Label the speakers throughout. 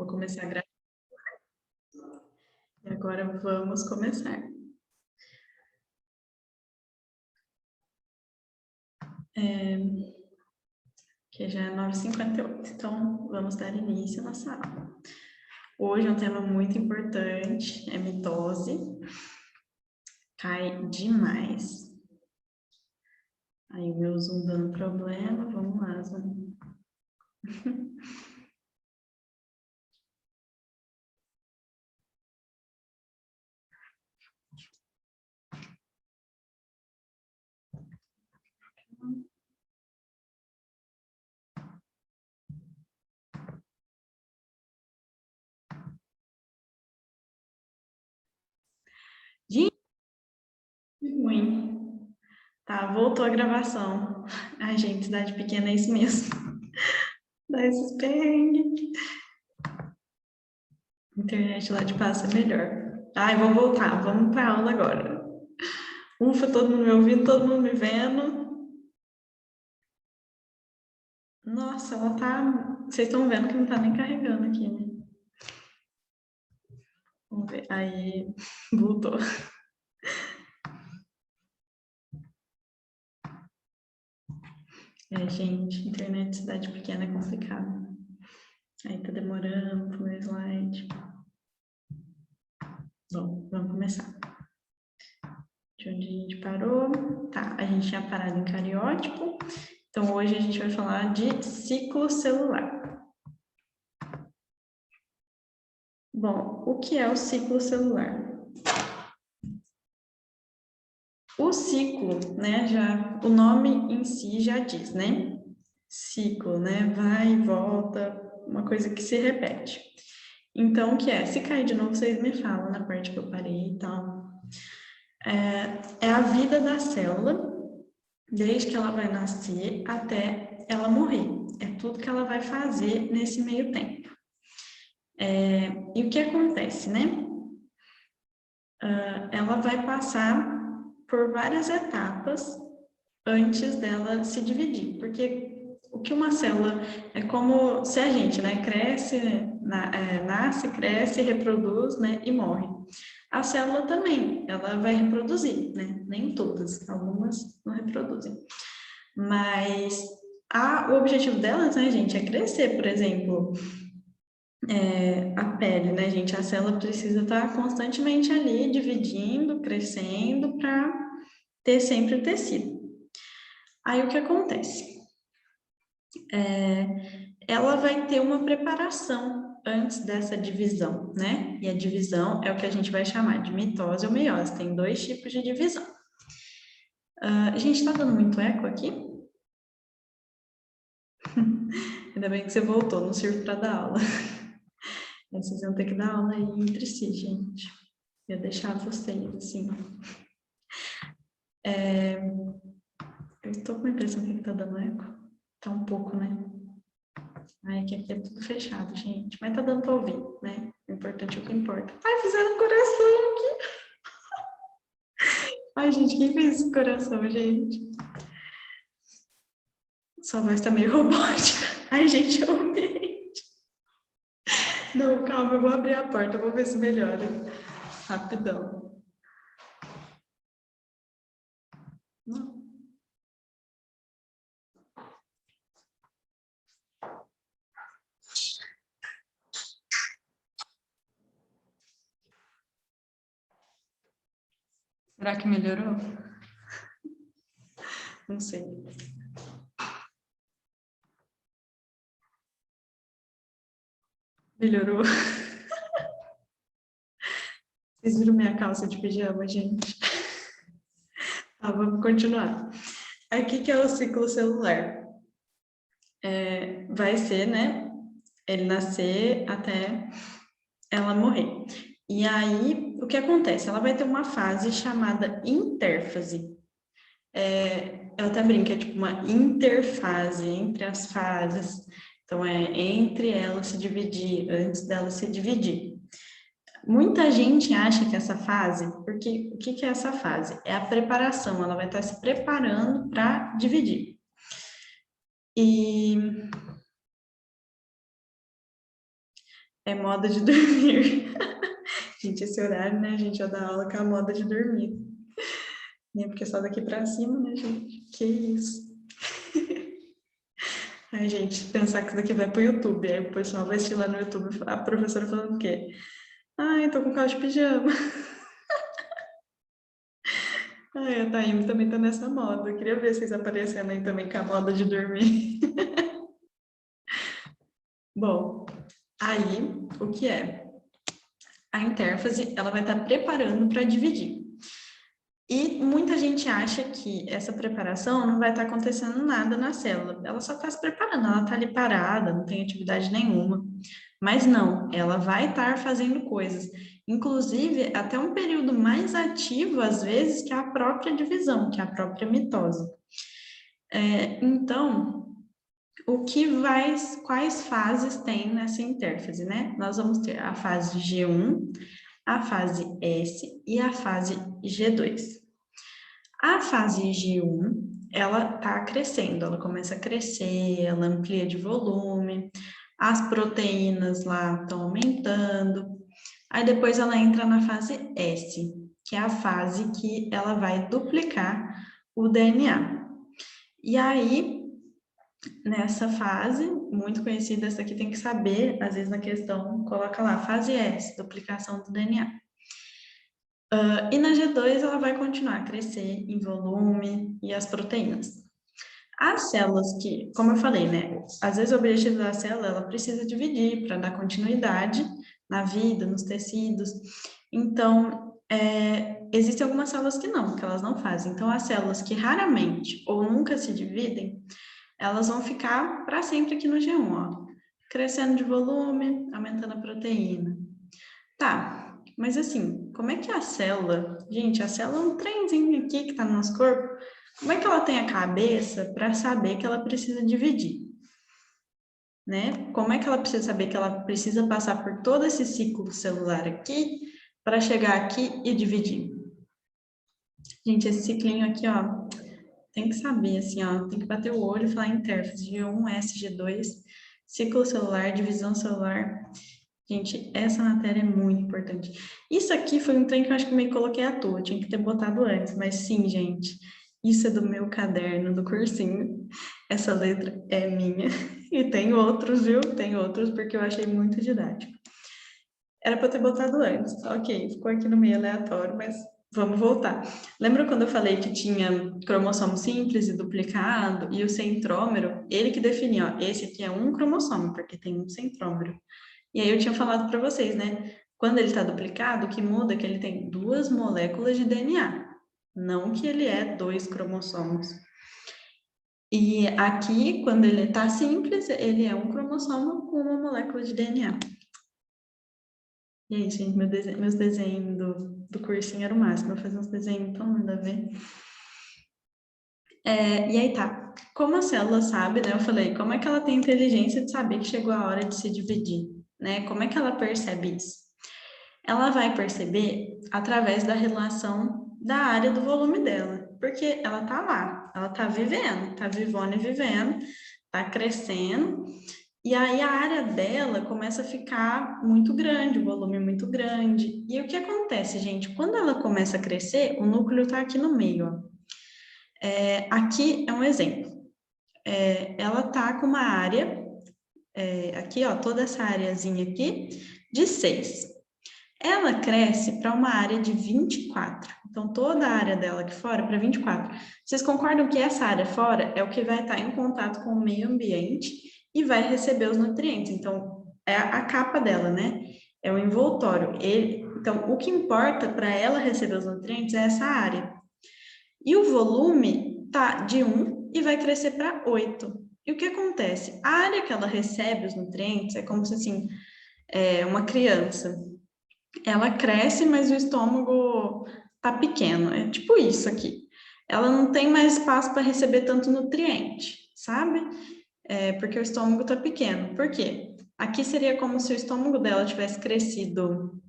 Speaker 1: vou começar a gravar. E agora vamos começar. Que já é 9h58, então vamos dar início à nossa aula. Hoje é um tema muito importante, é mitose. Cai demais. Aí o meu Zoom dando problema, vamos lá, Zoom. Gente, ruim. Tá, voltou a gravação. Ai, gente, cidade pequena é isso mesmo. Dá esses perrengues. Internet lá de passo é melhor. Ai, vou voltar, vamos para aula agora. Ufa, todo mundo me ouvindo, todo mundo me vendo. Nossa, ela tá... Vocês estão vendo que não tá nem carregando aqui, né? Vamos ver. Aí, voltou. Gente, internet de cidade pequena é complicado. Aí tá demorando pro slide. Bom, vamos começar. De onde a gente parou? Tá, a gente tinha parado em cariótipo. Então, hoje a gente vai falar de ciclo celular. Bom, o que é o ciclo celular? O ciclo, né, o nome em si já diz, né? Ciclo, né? Vai e volta, uma coisa que se repete. Então, o que é? Se cair de novo, vocês me falam na parte que eu parei e tal. É a vida da célula, desde que ela vai nascer até ela morrer. É tudo que ela vai fazer nesse meio tempo. E o que acontece, né? Ela vai passar por várias etapas antes dela se dividir, porque o que uma célula é como se a gente, né, cresce, nasce, cresce, reproduz, né, e morre. A célula também, ela vai reproduzir, né, nem todas, algumas não reproduzem, mas o objetivo delas, né, gente, é crescer, por exemplo, a pele, né, gente, a célula precisa estar constantemente ali, dividindo, crescendo, para ter sempre o tecido. Aí o que acontece? Ela vai ter uma preparação antes dessa divisão, né? E a divisão é o que a gente vai chamar de mitose ou meiose. Tem 2 tipos de divisão. A gente tá dando muito eco aqui? Ainda bem que você voltou, não sirvo para dar aula. Vocês vão ter que dar aula aí entre si, gente. Eu ia deixar vocês, assim. Eu tô com a impressão que tá dando eco. Tá um pouco, né? Ai, que aqui é tudo fechado, gente. Mas tá dando pra ouvir, né? O importante é o que importa. Ai, fizeram um coração aqui. Ai, gente, quem fez esse coração, gente? Sua voz tá meio robótica. Ai, gente, eu amei. Não, calma, eu vou abrir a porta, eu vou ver se melhora. Rapidão. Não. Será que melhorou? Não sei. Melhorou? Vocês viram minha calça de pijama, gente? Tá, vamos continuar. Aqui que é o ciclo celular. Vai ser, né? Ele nascer até ela morrer. E aí, o que acontece? Ela vai ter uma fase chamada intérfase. Eu até brinco, é tipo uma interfase entre as fases. Então, é entre ela se dividir, antes dela se dividir. Muita gente acha que essa fase, porque o que é essa fase? É a preparação, ela vai estar se preparando para dividir. E É moda de dormir. Gente, esse horário, né, gente, eu dar aula com a moda de dormir. Né? Porque só daqui pra cima, né, gente? Que isso. Ai, gente, pensar que isso daqui vai pro YouTube. Aí o pessoal vai assistir lá no YouTube a professora falando o quê? Ai, tô com calça de pijama. Ai, a Taíma também tá nessa moda. Eu queria ver vocês aparecendo aí também com a moda de dormir. Bom, aí, o que é? A intérfase, ela vai estar preparando para dividir. E muita gente acha que essa preparação não vai estar acontecendo nada na célula. Ela só está se preparando, ela está ali parada, não tem atividade nenhuma. Mas não, ela vai estar fazendo coisas. Inclusive, até um período mais ativo, às vezes, que a própria divisão, que a própria mitose. Então, quais fases tem nessa intérfase, né? Nós vamos ter a fase G1, a fase S e a fase G2. A fase G1, ela está crescendo, ela começa a crescer, ela amplia de volume, as proteínas lá estão aumentando. Aí depois ela entra na fase S, que é a fase que ela vai duplicar o DNA. E aí, nessa fase, muito conhecida, essa aqui tem que saber, às vezes na questão, coloca lá, fase S, duplicação do DNA. E na G2 ela vai continuar a crescer em volume e as proteínas. As células que, como eu falei, né, às vezes o objetivo da célula, ela precisa dividir para dar continuidade na vida, nos tecidos. Então, existem algumas células que elas não fazem. Então, as células que raramente ou nunca se dividem, elas vão ficar para sempre aqui no G1, ó, crescendo de volume, aumentando a proteína. Tá, mas assim, como é que a célula, gente, a célula é um trenzinho aqui que está no nosso corpo, como é que ela tem a cabeça para saber que ela precisa dividir? Né? Como é que ela precisa saber que ela precisa passar por todo esse ciclo celular aqui para chegar aqui e dividir? Gente, esse ciclinho aqui, ó, tem que saber, assim, ó, tem que bater o olho e falar intérfase, G1, S, G2, ciclo celular, divisão celular. Gente, essa matéria é muito importante. Isso aqui foi um trem que eu acho que eu meio coloquei à toa, tinha que ter botado antes, mas sim, gente, isso é do meu caderno, do cursinho. Essa letra é minha. E tem outros, viu? Tem outros, porque eu achei muito didático. Era para eu ter botado antes. Ok, ficou aqui no meio aleatório, mas vamos voltar. Lembra quando eu falei que tinha cromossomo simples e duplicado e o centrômero? Ele que definia, ó, esse aqui é um cromossomo, porque tem um centrômero. E aí eu tinha falado para vocês, né? Quando ele está duplicado, o que muda é que ele tem 2 moléculas de DNA, não que ele é 2 cromossomos. E aqui, quando ele está simples, ele é um cromossomo com uma molécula de DNA. E aí, gente, meus desenhos do cursinho era o máximo. Eu fazia uns desenhos tão nada a ver. E aí tá. Como a célula sabe, né? Eu falei, como é que ela tem inteligência de saber que chegou a hora de se dividir, né? Como é que ela percebe isso? Ela vai perceber através da relação da área do volume dela, porque ela tá lá, ela tá vivendo, tá vivona e vivendo, tá crescendo, e aí a área dela começa a ficar muito grande, o volume muito grande. E o que acontece, gente? Quando ela começa a crescer, o núcleo tá aqui no meio, ó. Aqui é um exemplo. Ela tá com uma área, aqui, ó, toda essa areazinha aqui, de 6. Ela cresce para uma área de 24. Então, toda a área dela aqui fora para 24. Vocês concordam que essa área fora é o que vai estar em contato com o meio ambiente e vai receber os nutrientes? Então, é a capa dela, né? É o envoltório. Então, o que importa para ela receber os nutrientes é essa área. E o volume tá de 1 e vai crescer para 8. E o que acontece? A área que ela recebe os nutrientes é como se assim, uma criança. Ela cresce, mas o estômago tá pequeno. É tipo isso aqui. Ela não tem mais espaço para receber tanto nutriente, sabe? Porque o estômago tá pequeno. Por quê? Aqui seria como se o estômago dela tivesse crescido.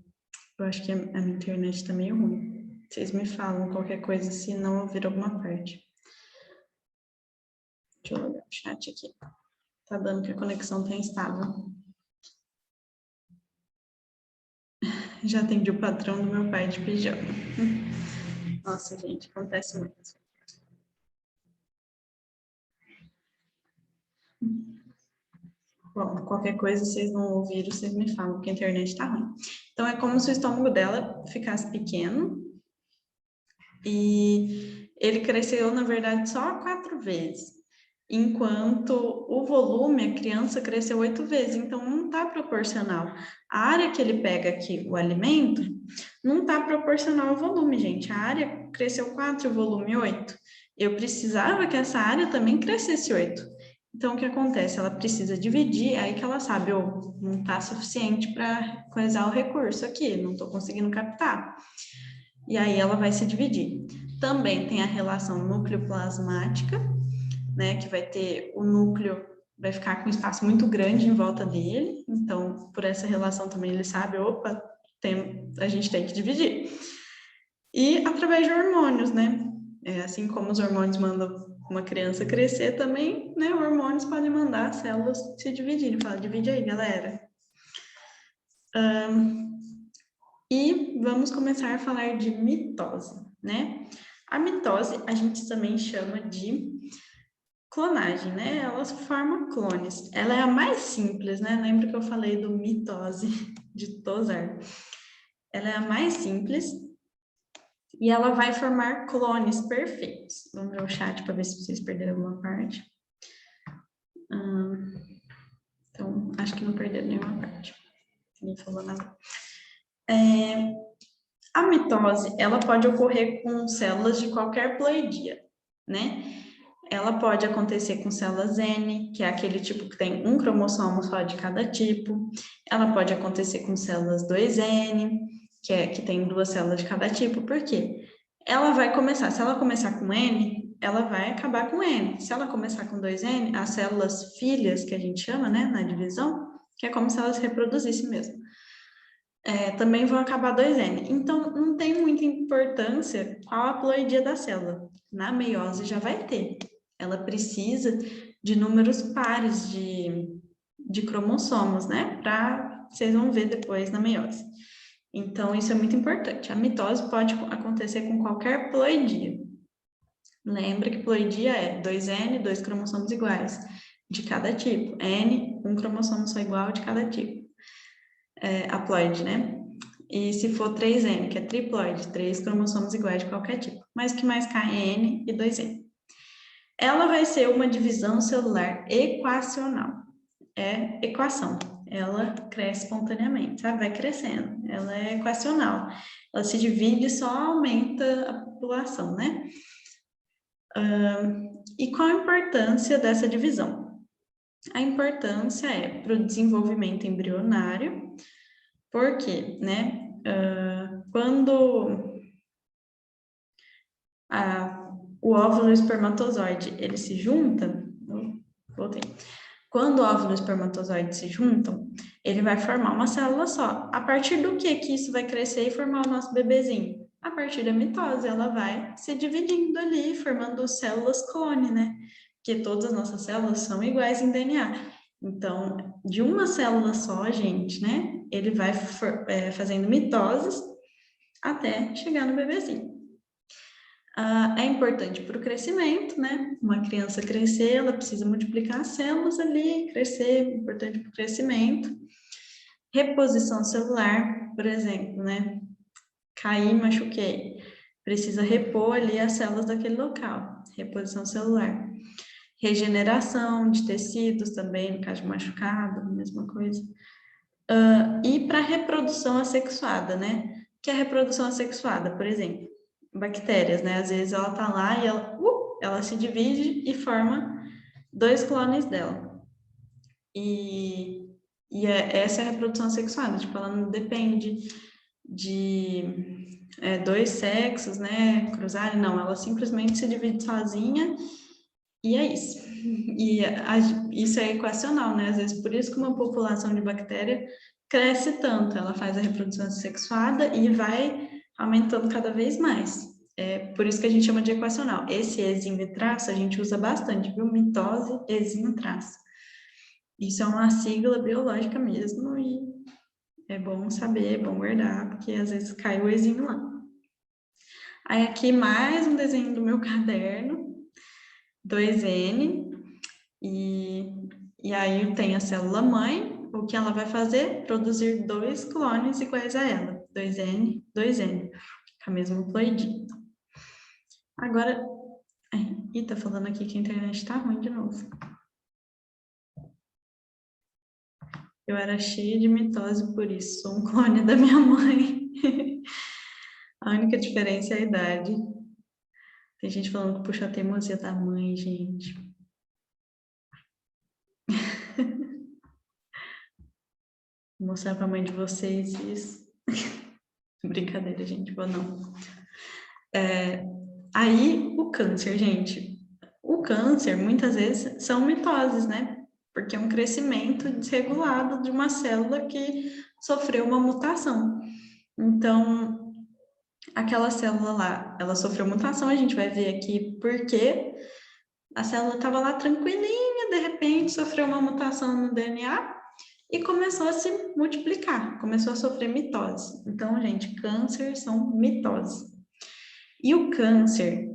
Speaker 1: Eu acho que a minha internet tá meio ruim. Vocês me falam qualquer coisa se não ouvir alguma parte. Deixa eu olhar o chat aqui. Tá dando que a conexão tá instável. Já atendi o patrão do meu pai de pijama. Nossa, gente, acontece muito. Bom, qualquer coisa, vocês não ouviram, vocês me falam que a internet tá ruim. Então, é como se o estômago dela ficasse pequeno e ele cresceu, na verdade, só 4 vezes, enquanto o volume, a criança cresceu 8 vezes, então não está proporcional. A área que ele pega aqui, o alimento, não está proporcional ao volume, gente. A área cresceu 4 e o volume 8. Eu precisava que essa área também crescesse 8. Então, o que acontece? Ela precisa dividir, aí que ela sabe, não está suficiente para coisar o recurso aqui, não estou conseguindo captar. E aí ela vai se dividir. Também tem a relação núcleo-plasmática, né, que vai ter o núcleo, vai ficar com um espaço muito grande em volta dele, então, por essa relação também ele sabe, opa, a gente tem que dividir. E através de hormônios, né, assim como os hormônios mandam uma criança crescer também, né, hormônios podem mandar as células se dividirem, fala, divide aí, galera. E vamos começar a falar de mitose, né? A mitose a gente também chama de clonagem, né? Ela forma clones. Ela é a mais simples, né? Lembra que eu falei do mitose de Tosar? Ela é a mais simples e ela vai formar clones perfeitos. Vamos ver o chat para ver se vocês perderam alguma parte. Então, acho que não perderam nenhuma parte. Ninguém falou nada. A mitose, ela pode ocorrer com células de qualquer ploidia, né? Ela pode acontecer com células N, que é aquele tipo que tem um cromossomo só de cada tipo. Ela pode acontecer com células 2N, que tem 2 células de cada tipo. Por quê? Ela vai começar, se ela começar com N, ela vai acabar com N. Se ela começar com 2N, as células filhas, que a gente chama, né, na divisão, que é como se elas se reproduzissem mesmo. Também vão acabar 2N. Então, não tem muita importância qual a ploidia da célula. Na meiose já vai ter. Ela precisa de números pares de cromossomos, né? Vocês vão ver depois na meiose. Então, isso é muito importante. A mitose pode acontecer com qualquer ploidia. Lembra que ploidia é 2N, 2 cromossomos iguais de cada tipo. N, um cromossomo só igual de cada tipo. Haploide, né? E se for 3N, que é triploide, 3 cromossomos iguais de qualquer tipo. Mas o que mais cai é N e 2N. Ela vai ser uma divisão celular equacional. É equação. Ela cresce espontaneamente, sabe? Vai crescendo. Ela é equacional. Ela se divide e só aumenta a população, né? E qual a importância dessa divisão? A importância é para o desenvolvimento embrionário, porque, né? Quando o óvulo e o espermatozoide, eles se juntam, Quando o óvulo e o espermatozoide se juntam, ele vai formar uma célula só. A partir do que isso vai crescer e formar o nosso bebezinho? A partir da mitose, ela vai se dividindo ali, formando células clone, né? Porque todas as nossas células são iguais em DNA. Então, de uma célula só, gente, né? Ele vai fazendo mitoses até chegar no bebezinho. É importante para o crescimento, né? Uma criança crescer, ela precisa multiplicar as células ali, crescer, importante para o crescimento. Reposição celular, por exemplo, né? Caí, machuquei. Precisa repor ali as células daquele local. Reposição celular. Regeneração de tecidos também, no caso de machucado, mesma coisa. E para reprodução assexuada, né? O que é reprodução assexuada, por exemplo? Bactérias, né? Às vezes ela tá lá e ela se divide e forma 2 clones dela. Essa é a reprodução assexuada, tipo, ela não depende de 2 sexos, né? Cruzarem, não, ela simplesmente se divide sozinha e é isso. E isso é equacional, né? Às vezes, por isso que uma população de bactéria cresce tanto, ela faz a reprodução assexuada e vai aumentando cada vez mais. É por isso que a gente chama de equacional. Esse exime e traço a gente usa bastante, viu? Mitose, exime e traço. Isso é uma sigla biológica mesmo e é bom saber, é bom guardar, porque às vezes cai o ezinho lá. Aí aqui mais um desenho do meu caderno, 2N, e aí tem a célula mãe, o que ela vai fazer? Produzir 2 clones iguais a ela, 2N, 2N, com a mesma haploidinha. Agora, tá falando aqui que a internet tá ruim de novo. Eu era cheia de mitose por isso, sou um clone da minha mãe. A única diferença é a idade. Tem gente falando que puxa a teimosia da mãe, gente. Vou mostrar pra mãe de vocês isso. Brincadeira, gente, vou não. Aí, o câncer, gente. O câncer, muitas vezes, são mitoses, né? Porque é um crescimento desregulado de uma célula que sofreu uma mutação. Então, aquela célula lá, ela sofreu mutação, a gente vai ver aqui por quê. A célula estava lá tranquilinha, de repente sofreu uma mutação no DNA e começou a se multiplicar, começou a sofrer mitose. Então, gente, câncer são mitoses. E o câncer,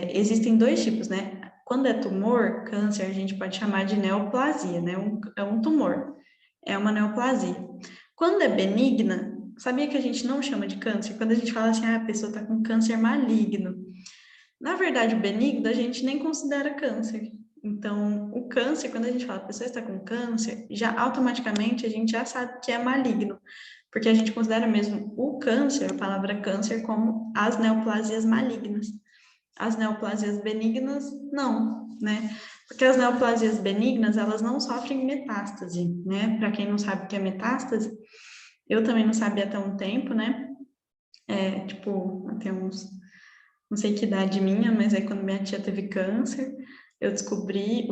Speaker 1: existem 2 tipos, né? Quando é tumor, câncer, a gente pode chamar de neoplasia, né? É um tumor, é uma neoplasia. Quando é benigna, sabia que a gente não chama de câncer? Quando a gente fala assim, a pessoa está com câncer maligno. Na verdade, o benigno a gente nem considera câncer. Então, o câncer, quando a gente fala que a pessoa está com câncer, já automaticamente a gente já sabe que é maligno, porque a gente considera mesmo o câncer, a palavra câncer, como as neoplasias malignas. As neoplasias benignas, não, né? Porque as neoplasias benignas, elas não sofrem metástase, né? Para quem não sabe o que é metástase, eu também não sabia até um tempo, né? Até uns, não sei que idade minha, mas aí quando minha tia teve câncer, eu descobri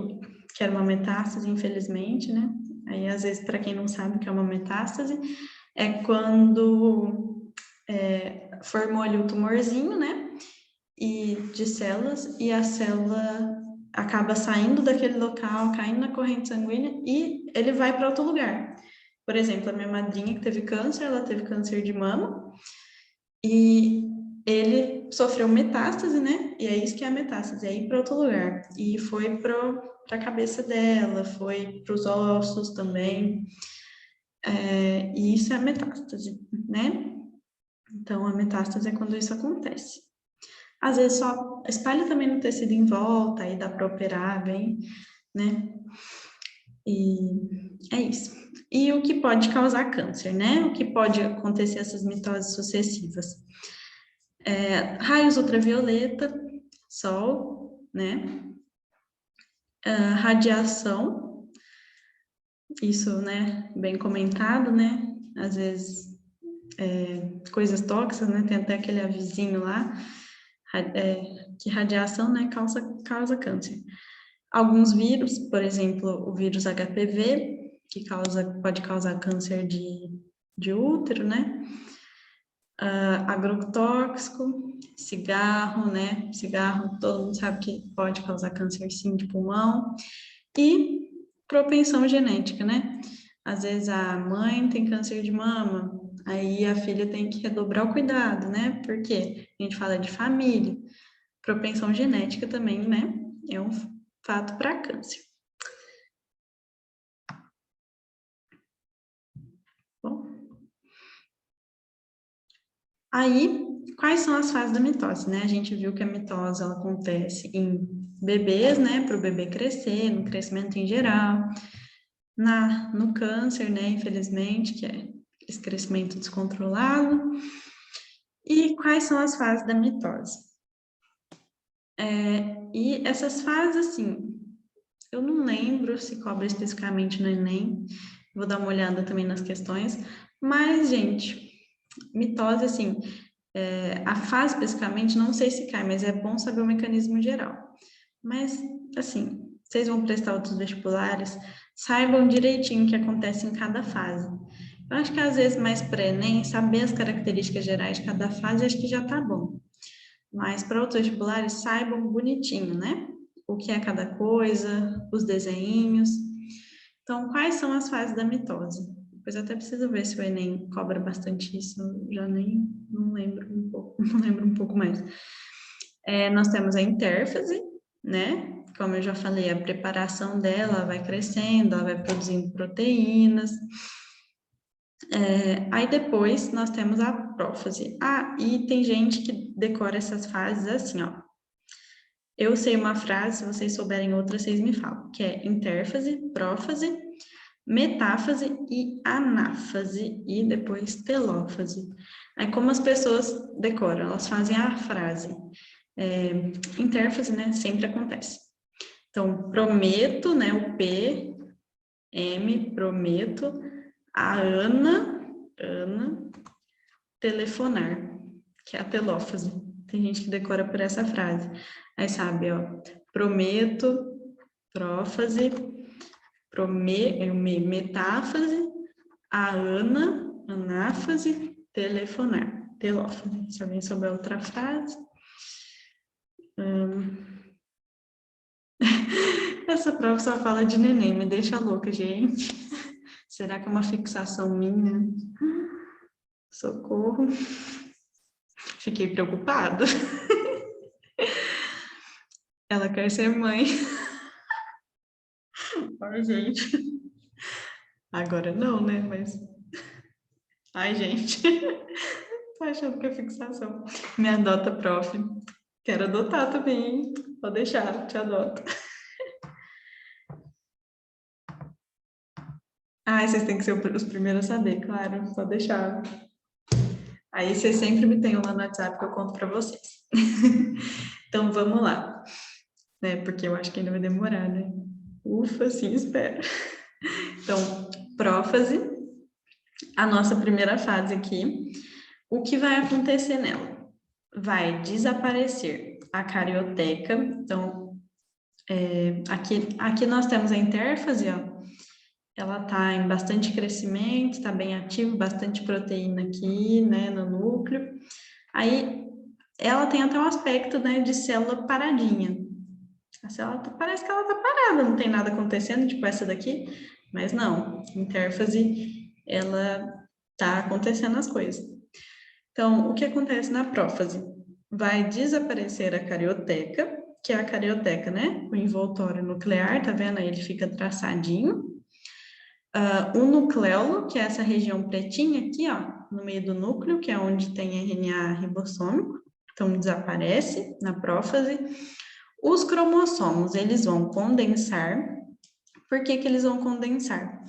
Speaker 1: que era uma metástase, infelizmente, né? Aí, às vezes, para quem não sabe o que é uma metástase, é quando formou ali o tumorzinho, né? E de células, e a célula acaba saindo daquele local, caindo na corrente sanguínea, e ele vai para outro lugar. Por exemplo, a minha madrinha que teve câncer, ela teve câncer de mama, e ele sofreu metástase, né? E é isso que é a metástase, é ir para outro lugar. E foi para a cabeça dela, foi para os ossos também. E isso é a metástase, né? Então, a metástase é quando isso acontece. Às vezes só espalha também no tecido em volta, aí dá para operar bem, né? E é isso. E o que pode causar câncer, né? O que pode acontecer essas mitoses sucessivas? Raios ultravioleta, sol, né? Radiação, isso, né? Bem comentado, né? Às vezes, coisas tóxicas, né? Tem até aquele avisinho lá, que radiação, né? Causa câncer. Alguns vírus, por exemplo, o vírus HPV, que pode causar câncer de útero, né? Agrotóxico, cigarro, né? Cigarro, todo mundo sabe que pode causar câncer sim de pulmão. E propensão genética, né? Às vezes a mãe tem câncer de mama, aí a filha tem que redobrar o cuidado, né? Porque a gente fala de família. Propensão genética também, né? É um fato para câncer. Bom, aí, quais são as fases da mitose, né? A gente viu que a mitose ela acontece em bebês, né? Para o bebê crescer, no crescimento em geral, no câncer, né? Infelizmente, que é esse crescimento descontrolado. E quais são as fases da mitose? E essas fases, assim, eu não lembro se cobra especificamente no Enem, vou dar uma olhada também nas questões, mas, gente, mitose, assim, a fase especificamente, não sei se cai, mas é bom saber o mecanismo geral. Mas, assim, vocês vão prestar outros vestibulares, saibam direitinho o que acontece em cada fase. Eu acho que, às vezes, mais para Enem, saber as características gerais de cada fase, acho que já tá bom. Mas para outros vestibulares, saibam bonitinho, né? O que é cada coisa, os desenhinhos. Então, quais são as fases da mitose? Depois eu até preciso ver se o Enem cobra bastante isso, eu já nem não lembro um pouco, não lembro um pouco mais. Nós temos a intérfase, né? Como eu já falei, a preparação dela vai crescendo, ela vai produzindo proteínas. Aí depois nós temos a prófase. E tem gente que decora essas fases assim, ó. Eu sei uma frase, se vocês souberem outra, vocês me falam, que é intérfase, prófase, metáfase e anáfase, e depois telófase. Aí como as pessoas decoram, elas fazem a frase. Intérfase, né, sempre acontece. Então, prometo, né, o P, M, prometo, a Ana, telefonar, que é a telófase. Tem gente que decora por essa frase. Aí sabe, ó, prometo, prófase, metáfase, a Ana, anáfase, telefonar, telófase. Se alguém souber outra frase. Essa prova só fala de neném, me deixa louca, gente. Será que é uma fixação minha? Socorro. Fiquei preocupada. Ela quer ser mãe. Ai, gente. Agora não, né? Mas... Ai, gente. Tô achando que é fixação. Me adota, prof. Quero adotar também, hein? Pode deixar, te adoto. Vocês têm que ser os primeiros a saber, claro. Pode deixar. Aí vocês sempre me têm lá no WhatsApp que eu conto para vocês. Então, vamos lá. Né? Porque eu acho que ainda vai demorar, né? Ufa, sim, espero. Então, prófase, a nossa primeira fase aqui. O que vai acontecer nela? Vai desaparecer a carioteca. Então, aqui nós temos a intérfase, ó. Ela está em bastante crescimento, está bem ativo, bastante proteína aqui, né, no núcleo. Aí, ela tem até um aspecto, né, de célula paradinha. A célula parece que ela está parada, não tem nada acontecendo, tipo essa daqui, mas não, intérfase, ela está acontecendo as coisas. Então, o que acontece na prófase? Vai desaparecer a carioteca, que é a carioteca, né, o envoltório nuclear, tá vendo? Aí ele fica traçadinho. O nucleolo, que é essa região pretinha aqui, ó, no meio do núcleo, que é onde tem RNA ribossômico, então desaparece na prófase. Os cromossomos, eles vão condensar. Por que que eles vão condensar?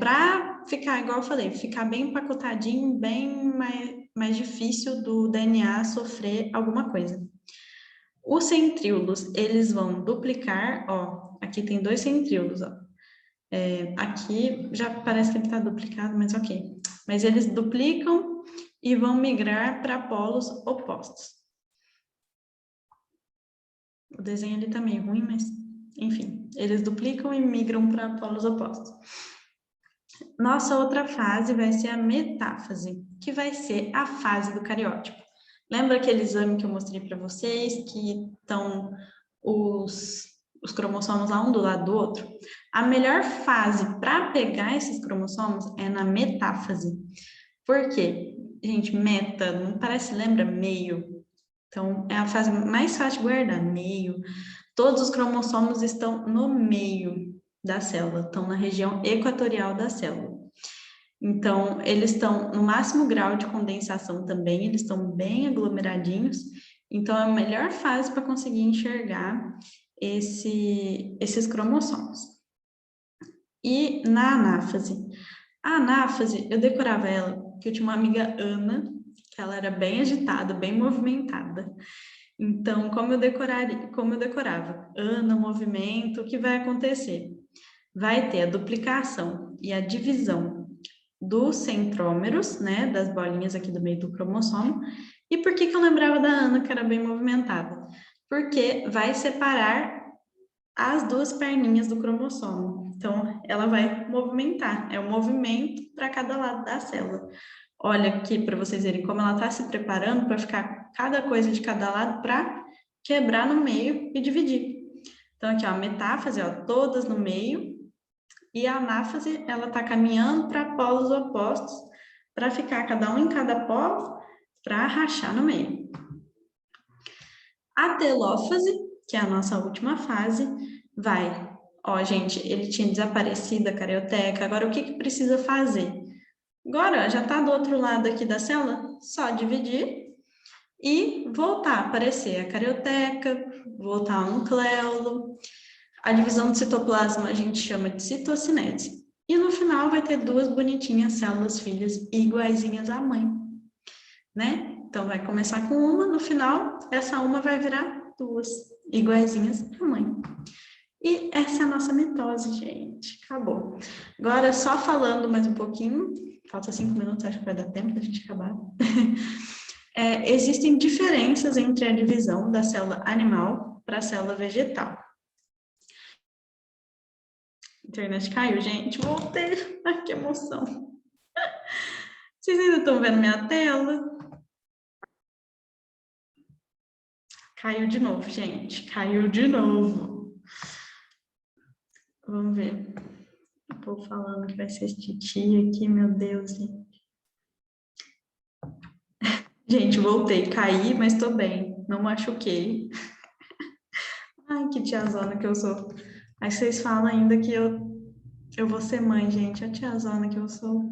Speaker 1: Para ficar, igual eu falei, ficar bem empacotadinho, bem mais difícil do DNA sofrer alguma coisa. Os centríolos, eles vão duplicar, ó, aqui tem 2 centríolos, ó. Aqui já parece que ele está duplicado, mas ok. Mas eles duplicam e vão migrar para polos opostos. O desenho ali tá meio ruim, mas enfim, eles duplicam e migram para polos opostos. Nossa outra fase vai ser a metáfase, que vai ser a fase do cariótipo. Lembra aquele exame que eu mostrei para vocês, que estão os cromossomos lá um do lado do outro? A melhor fase para pegar esses cromossomos é na metáfase. Por quê? Gente, meta, não parece, lembra? Meio. Então, é a fase mais fácil de guardar, meio. Todos os cromossomos estão no meio da célula, estão na região equatorial da célula. Então, eles estão no máximo grau de condensação também, eles estão bem aglomeradinhos. Então, é a melhor fase para conseguir enxergar esses cromossomos. E na anáfase? A anáfase, eu decorava ela, que eu tinha uma amiga Ana, que ela era bem agitada, bem movimentada. Então, como eu decorava? Ana, movimento, o que vai acontecer? Vai ter a duplicação e a divisão dos centrômeros, né, das bolinhas aqui do meio do cromossomo. E por que eu lembrava da Ana, que era bem movimentada? Porque vai separar as 2 perninhas do cromossomo. Então, ela vai movimentar, é um movimento para cada lado da célula. Olha aqui para vocês verem como ela está se preparando para ficar cada coisa de cada lado para quebrar no meio e dividir. Então, aqui, ó, a metáfase, ó, todas no meio, E a anáfase, ela está caminhando para polos opostos, para ficar cada um em cada polo, para rachar no meio. A telófase, que é a nossa última fase, vai... Ó, gente, ele tinha desaparecido a carioteca, agora o que precisa fazer? Agora, já está do outro lado aqui da célula, só dividir e voltar a aparecer a carioteca, voltar ao nucleolo. A divisão do citoplasma a gente chama de citocinese. E no final vai ter duas bonitinhas células filhas iguaizinhas à mãe, né? Então vai começar com uma, no final essa uma vai virar duas iguaizinhas à mãe. E essa é a nossa mitose, gente. Acabou. Agora, só falando mais um pouquinho, falta 5 minutos, acho que vai dar tempo da gente acabar. Existem diferenças entre a divisão da célula animal para a célula vegetal. A internet caiu, gente. Voltei. Ai, que emoção. Vocês ainda estão vendo minha tela? Caiu de novo, gente. Caiu de novo. Vamos ver. O povo falando que vai ser titia aqui, meu Deus, gente. Gente, voltei. Caí, mas tô bem. Não machuquei. Ai, que tiazona que eu sou. Aí vocês falam ainda que eu vou ser mãe, gente. A tiazona que eu sou.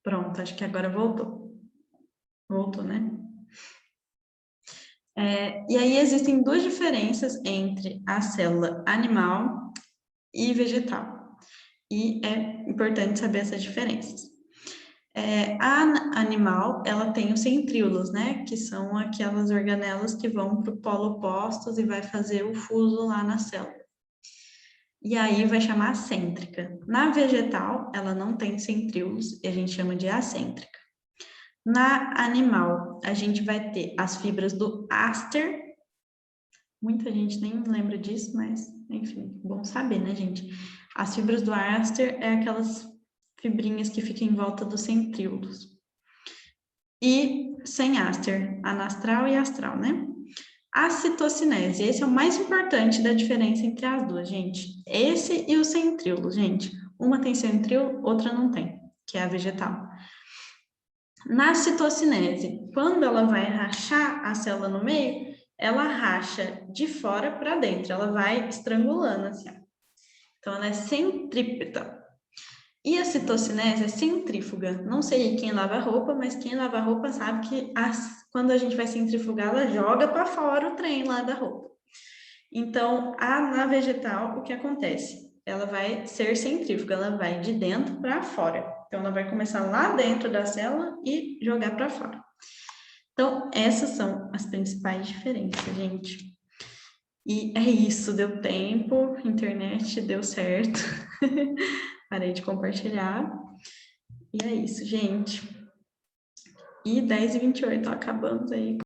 Speaker 1: Pronto, acho que agora voltou. Voltou, né? E aí existem duas diferenças entre a célula animal e vegetal. E é importante saber essas diferenças. A animal, ela tem os centríolos, né? Que são aquelas organelas que vão para o polo opostos e vai fazer o fuso lá na célula. E aí vai chamar acêntrica. Na vegetal, ela não tem centríolos e a gente chama de acêntrica. Na animal, a gente vai ter as fibras do áster. Muita gente nem lembra disso, mas, enfim, bom saber, né, gente? As fibras do áster é aquelas fibrinhas que ficam em volta dos centríolos. E sem áster, anastral e astral, né? A citocinese, esse é o mais importante da diferença entre as duas, gente. Esse e o centríolo, gente. Uma tem centríolo, outra não tem, que é a vegetal. Na citocinese, quando ela vai rachar a célula no meio, ela racha de fora para dentro, ela vai estrangulando assim. Ó. Então, ela é centrípeta. E a citocinese é centrífuga. Não sei quem lava roupa, mas quem lava roupa sabe que quando a gente vai centrifugar, ela joga para fora o trem lá da roupa. Então, na vegetal, o que acontece? Ela vai ser centrífuga, ela vai de dentro para fora. Então, ela vai começar lá dentro da célula e jogar para fora. Então, essas são as principais diferenças, gente. E é isso, deu tempo, internet deu certo. Parei de compartilhar. E é isso, gente. E 10h28, acabamos aí.